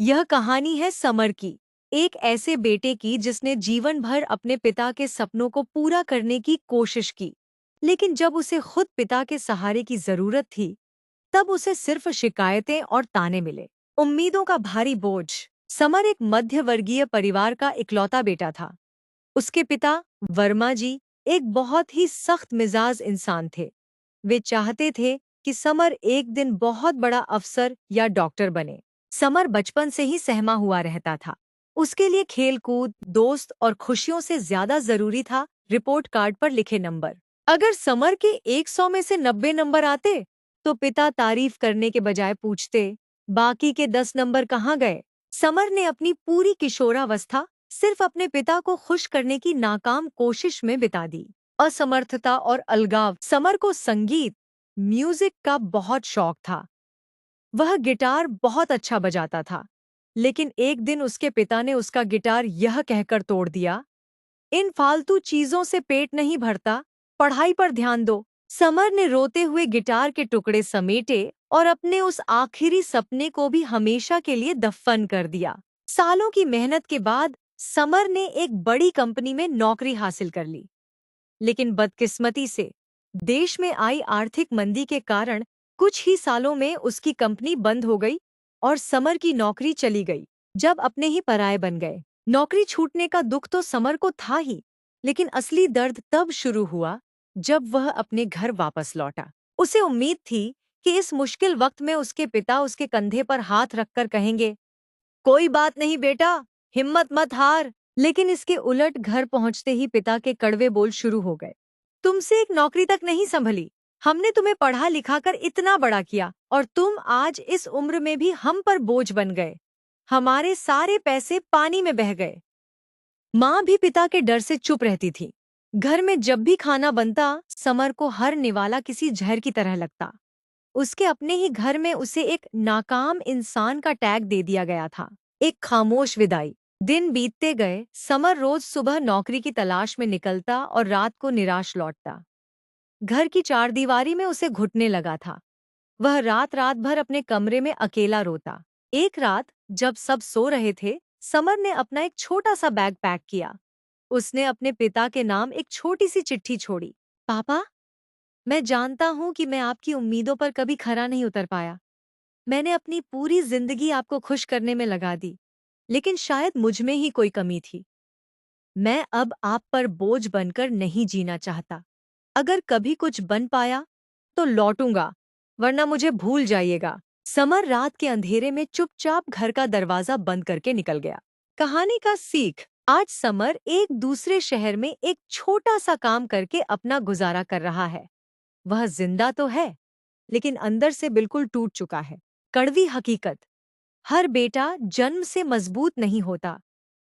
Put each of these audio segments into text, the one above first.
यह कहानी है समर की, एक ऐसे बेटे की जिसने जीवन भर अपने पिता के सपनों को पूरा करने की कोशिश की। लेकिन जब उसे खुद पिता के सहारे की जरूरत थी, तब उसे सिर्फ शिकायतें और ताने मिले। उम्मीदों का भारी बोझ। समर एक मध्य वर्गीय परिवार का इकलौता बेटा था। उसके पिता वर्मा जी एक बहुत ही सख्त मिजाज इंसान थे। वे चाहते थे कि समर एक दिन बहुत बड़ा अफसर या डॉक्टर बने। समर बचपन से ही सहमा हुआ रहता था। उसके लिए खेलकूद, दोस्त और खुशियों से ज्यादा जरूरी था रिपोर्ट कार्ड पर लिखे नंबर। अगर समर के 100 में से 90 नंबर आते, तो पिता तारीफ करने के बजाय पूछते, बाकी के 10 नंबर कहाँ गए? समर ने अपनी पूरी किशोरावस्था सिर्फ अपने पिता को खुश करने की नाकाम कोशिश में बिता दी। असमर्थता और अलगाव। समर को संगीत, म्यूजिक का बहुत शौक था। वह गिटार बहुत अच्छा बजाता था। लेकिन एक दिन उसके पिता ने उसका गिटार यह कहकर तोड़ दिया, इन फालतू चीजों से पेट नहीं भरता, पढ़ाई पर ध्यान दो। समर ने रोते हुए गिटार के टुकड़े समेटे और अपने उस आखिरी सपने को भी हमेशा के लिए दफन कर दिया। सालों की मेहनत के बाद समर ने एक बड़ी कंपनी में नौकरी हासिल कर ली। लेकिन बदकिस्मती से देश में आई आर्थिक मंदी के कारण कुछ ही सालों में उसकी कंपनी बंद हो गई और समर की नौकरी चली गई। जब अपने ही पराये बन गए। नौकरी छूटने का दुख तो समर को था ही, लेकिन असली दर्द तब शुरू हुआ जब वह अपने घर वापस लौटा। उसे उम्मीद थी कि इस मुश्किल वक्त में उसके पिता उसके कंधे पर हाथ रखकर कहेंगे, कोई बात नहीं बेटा, हिम्मत मत हार। लेकिन इसके उलट घर पहुंचते ही पिता के कड़वे बोल शुरू हो गए। तुमसे एक नौकरी तक नहीं संभली। हमने तुम्हें पढ़ा लिखा कर इतना बड़ा किया और तुम आज इस उम्र में भी हम पर बोझ बन गए। हमारे सारे पैसे पानी में बह गए। माँ भी पिता के डर से चुप रहती थी। घर में जब भी खाना बनता, समर को हर निवाला किसी जहर की तरह लगता। उसके अपने ही घर में उसे एक नाकाम इंसान का टैग दे दिया गया था। एक खामोश विदाई। दिन बीतते गए, समर रोज सुबह नौकरी की तलाश में निकलता और रात को निराश लौटता। घर की चारदीवारी में उसे घुटने लगा था। वह रात रात भर अपने कमरे में अकेला रोता। एक रात जब सब सो रहे थे, समर ने अपना एक छोटा सा बैग पैक किया। उसने अपने पिता के नाम एक छोटी सी चिट्ठी छोड़ी। पापा, मैं जानता हूँ कि मैं आपकी उम्मीदों पर कभी खरा नहीं उतर पाया। मैंने अपनी पूरी जिंदगी आपको खुश करने में लगा दी, लेकिन शायद मुझ में ही कोई कमी थी। मैं अब आप पर बोझ बनकर नहीं जीना चाहता। अगर कभी कुछ बन पाया तो लौटूंगा, वरना मुझे भूल जाइएगा। समर रात के अंधेरे में चुपचाप घर का दरवाजा बंद करके निकल गया। कहानी का सीख। आज समर एक दूसरे शहर में एक छोटा सा काम करके अपना गुजारा कर रहा है। वह जिंदा तो है, लेकिन अंदर से बिल्कुल टूट चुका है। कड़वी हकीकत। हर बेटा जन्म से मजबूत नहीं होता।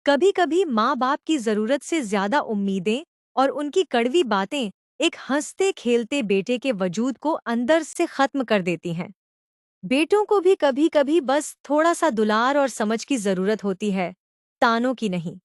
कभी कभी माँ बाप की जरूरत से ज्यादा उम्मीदें और उनकी कड़वी बातें एक हंसते खेलते बेटे के वजूद को अंदर से खत्म कर देती हैं। बेटों को भी कभी कभी बस थोड़ा सा दुलार और समझ की जरूरत होती है, तानों की नहीं।